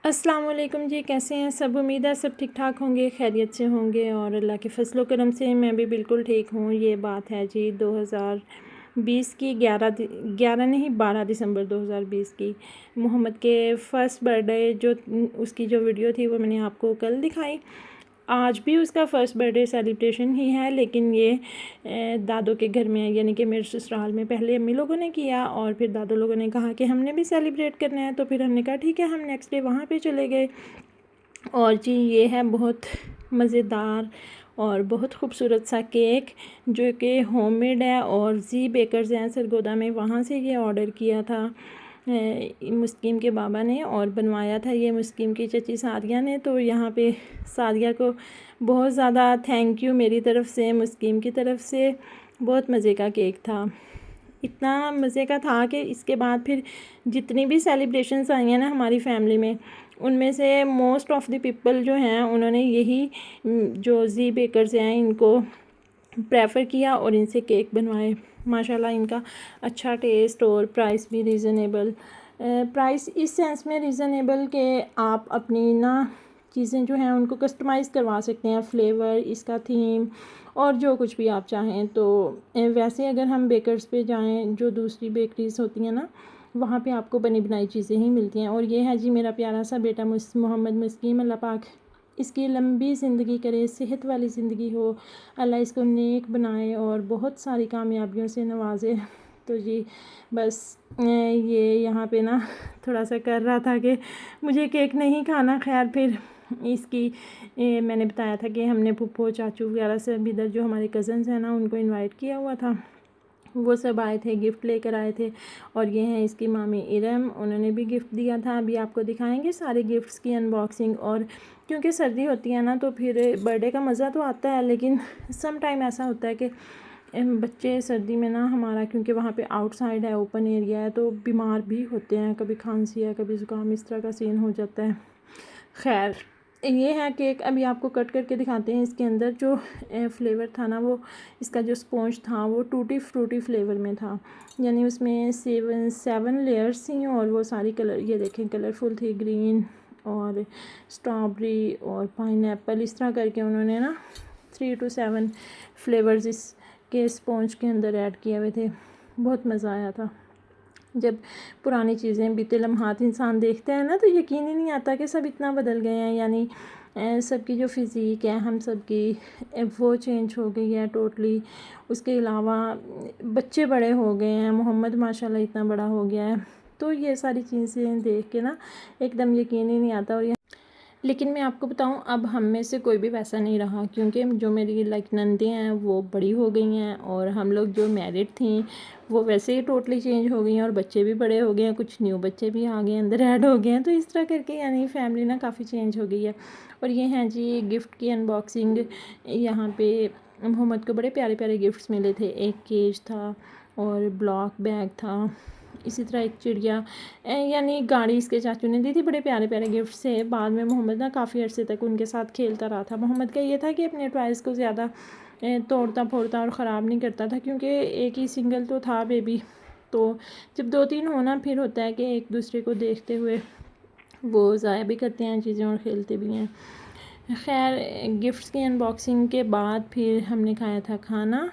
अस्सलाम वालेकुम जी, कैसे हैं सब। उम्मीद है सब ठीक ठाक होंगे, खैरियत से होंगे और अल्लाह के फजलो करम से मैं भी बिल्कुल ठीक हूँ। ये बात है जी 2020 की 11 नहीं 12 दिसंबर 2020 की। मोहम्मद के फ़र्स्ट बर्थडे जो उसकी जो वीडियो थी वो मैंने आपको कल दिखाई। आज भी उसका फ़र्स्ट बर्थडे सेलिब्रेशन ही है, लेकिन ये दादों के घर में यानी कि मेरे ससुराल में पहले अम्मी लोगों ने किया और फिर दादों लोगों ने कहा कि हमने भी सेलिब्रेट करना है, तो फिर हमने कहा ठीक है, हम नेक्स्ट डे वहाँ पे चले गए। और जी ये है बहुत मज़ेदार और बहुत खूबसूरत सा केक जो कि होममेड है और जी बेकर्स हैं सरगोदा में, वहाँ से ये ऑर्डर किया था मुस्किम के बाबा ने और बनवाया था ये मुस्किम की चची सादिया ने। तो यहाँ पे सादिया को बहुत ज़्यादा थैंक यू मेरी तरफ़ से, मुस्किम की तरफ़ से। बहुत मज़े का केक था, इतना मज़े का था कि इसके बाद फिर जितनी भी सेलिब्रेशंस आई हैं ना हमारी फैमिली में, उनमें से मोस्ट ऑफ़ द पीपल जो हैं उन्होंने यही जो जी बेकर्स हैं इनको प्रेफर किया और इनसे केक बनवाए। माशाल्लाह इनका अच्छा टेस्ट और प्राइस भी रीज़नेबल। प्राइस इस सेंस में रीज़नेबल कि आप अपनी ना चीज़ें जो हैं उनको कस्टमाइज़ करवा सकते हैं, फ्लेवर, इसका थीम और जो कुछ भी आप चाहें। तो वैसे अगर हम बेकर्स पे जाएं, जो दूसरी बेकरीज़ होती हैं ना, वहाँ पे आपको बनी बनाई चीज़ें ही मिलती हैं। और ये है जी मेरा प्यारा सा बेटा मोहम्मद मुस्किम, अल्लाह पाक इसकी लंबी ज़िंदगी करे, सेहत वाली ज़िंदगी हो, अल्लाह इसको नेक बनाए और बहुत सारी कामयाबियों से नवाजे। तो जी बस ये यहाँ पे ना थोड़ा सा कर रहा था कि मुझे केक नहीं खाना। खैर फिर इसकी मैंने बताया था कि हमने फूफो चाचू वगैरह सब इधर जो हमारे कज़न्स हैं ना उनको इनवाइट किया हुआ था, वो सब आए थे, गिफ्ट लेकर आए थे। और ये हैं इसकी मामी इरम, उन्होंने भी गिफ्ट दिया था। अभी आपको दिखाएंगे सारे गिफ्ट्स की अनबॉक्सिंग। और क्योंकि सर्दी होती है ना तो फिर बर्थडे का मज़ा तो आता है, लेकिन सम टाइम ऐसा होता है कि बच्चे सर्दी में ना हमारा, क्योंकि वहाँ पे आउटसाइड है, ओपन एरिया है, तो बीमार भी होते हैं, कभी खांसी है कभी ज़ुकाम, इस तरह का सीन हो जाता है। खैर ये है केक, अभी आपको कट करके दिखाते हैं। इसके अंदर जो फ्लेवर था ना, वो इसका जो स्पॉन्ज था वो टूटी फ्रूटी फ्लेवर में था, यानी उसमें 7 लेयर्स थी और वो सारी कलर ये देखें कलरफुल थी, ग्रीन और स्ट्रॉबेरी और पाइनएप्पल, इस तरह करके उन्होंने ना 3 to 7 फ्लेवर्स इसके स्पॉन्ज के अंदर ऐड किए हुए थे। बहुत मज़ा आया था। जब पुरानी चीज़ें, बीते लम्हात इंसान देखते हैं ना तो यकीन ही नहीं आता कि सब इतना बदल गए हैं, यानी सबकी जो फ़िज़ीक है हम सब की वो चेंज हो गई है टोटली। उसके अलावा बच्चे बड़े हो गए हैं, मोहम्मद माशाल्लाह इतना बड़ा हो गया है। तो ये सारी चीज़ें देख के ना एकदम यकीन ही नहीं आता। और लेकिन मैं आपको बताऊं, अब हम में से कोई भी वैसा नहीं रहा, क्योंकि जो मेरी नंदे हैं वो बड़ी हो गई हैं और हम लोग जो मैरिड थी वो वैसे ही टोटली चेंज हो गई हैं और बच्चे भी बड़े हो गए हैं, कुछ न्यू बच्चे भी आ गए हैं, अंदर ऐड हो गए हैं। तो इस तरह करके यानी फैमिली ना काफ़ी चेंज हो गई है। और ये हैं जी गिफ्ट की अनबॉक्सिंग। यहाँ पे मोहम्मद को बड़े प्यारे प्यारे गिफ्ट्स मिले थे, एक केज था और ब्लॉक बैग था, इसी तरह एक चिड़िया, यानी गाड़ी इसके चाचू ने दी थी। बड़े प्यारे प्यारे गिफ्ट से बाद में मोहम्मद ना काफ़ी अरसे तक उनके साथ खेलता रहा था। मोहम्मद का ये था कि अपने टॉयज़ को ज़्यादा तोड़ता फोड़ता और ख़राब नहीं करता था, क्योंकि एक ही सिंगल तो था बेबी। तो जब 2-3 होना फिर होता है कि एक दूसरे को देखते हुए वो ज़ाया भी करते हैं चीज़ें और खेलते भी हैं। खैर गिफ्ट्स की अनबॉक्सिंग के बाद फिर हमने खाया था खाना।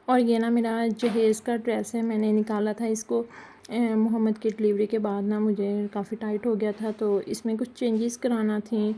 और ये ना मेरा जहेज़ का ड्रेस है, मैंने निकाला था इसको मोहम्मद की डिलीवरी के बाद ना मुझे काफ़ी टाइट हो गया था, तो इसमें कुछ चेंजेस कराना थी,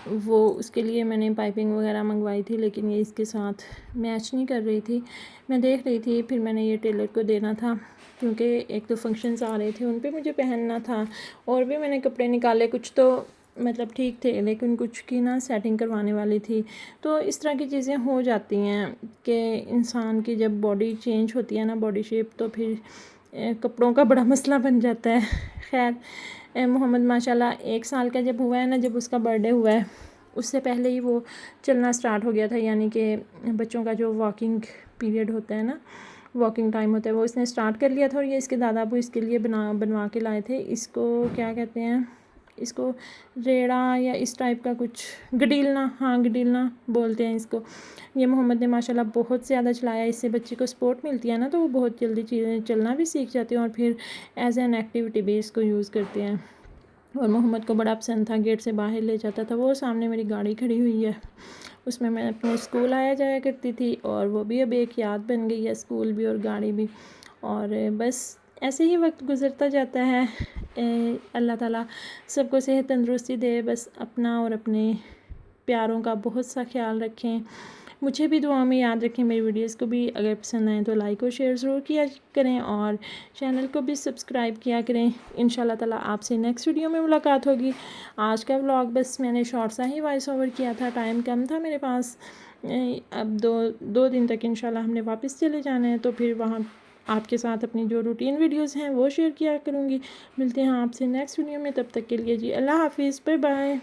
वो उसके लिए मैंने पाइपिंग वगैरह मंगवाई थी, लेकिन ये इसके साथ मैच नहीं कर रही थी। मैं देख रही थी, फिर मैंने ये टेलर को देना था क्योंकि एक तो फंक्शंस आ रहे थे, उन पे मुझे पहनना था, और भी मैंने कपड़े निकाले, कुछ तो मतलब ठीक थे लेकिन कुछ की ना सेटिंग करवाने वाली थी। तो इस तरह की चीज़ें हो जाती हैं कि इंसान की जब बॉडी चेंज होती है ना, बॉडी शेप, तो फिर कपड़ों का बड़ा मसला बन जाता है। खैर मोहम्मद माशाल्लाह 1 साल का जब हुआ है ना, जब उसका बर्थडे हुआ है, उससे पहले ही वो चलना स्टार्ट हो गया था, यानी कि बच्चों का जो वॉकिंग पीरियड होता है ना, वॉकिंग टाइम होता है, वो इसने स्टार्ट कर लिया था। और ये इसके दादा अबू इसके लिए बनवा के लाए थे। इसको क्या कहते हैं, इसको रेड़ा या इस टाइप का कुछ, गडीलना, हाँ गडीलना बोलते हैं इसको। ये मोहम्मद ने माशाल्लाह बहुत ज़्यादा चलाया। इससे बच्चे को सपोर्ट मिलती है ना, तो वो बहुत जल्दी चीज़ें चलना भी सीख जाते हैं और फिर एज एन एक्टिविटी भी इसको यूज़ करते हैं। और मोहम्मद को बड़ा पसंद था, गेट से बाहर ले जाता था। वो सामने मेरी गाड़ी खड़ी हुई है, उसमें मैं अपने स्कूल आया जाया करती थी, और वो भी अब एक याद बन गई है, स्कूल भी और गाड़ी भी। और बस ऐसे ही वक्त गुज़रता जाता है। अल्लाह ताला सबको सेहत तंदुरुस्ती दे, बस अपना और अपने प्यारों का बहुत सा ख्याल रखें। मुझे भी दुआ में याद रखें। मेरी वीडियोज़ को भी अगर पसंद आए तो लाइक और शेयर ज़रूर किया करें और चैनल को भी सब्सक्राइब किया करें। इंशाल्लाह ताला आपसे नेक्स्ट वीडियो में मुलाकात होगी। आज का व्लॉग बस मैंने शॉर्ट सा ही वॉइस ओवर किया था, टाइम कम था मेरे पास। अब दो दिन तक इंशाल्लाह हमने वापस चले जाना है, तो फिर वहाँ आपके साथ अपनी जो रूटीन वीडियोस हैं वो शेयर किया करूँगी। मिलते हैं आपसे नेक्स्ट वीडियो में, तब तक के लिए जी अल्लाह हाफिज़, बाय बाय।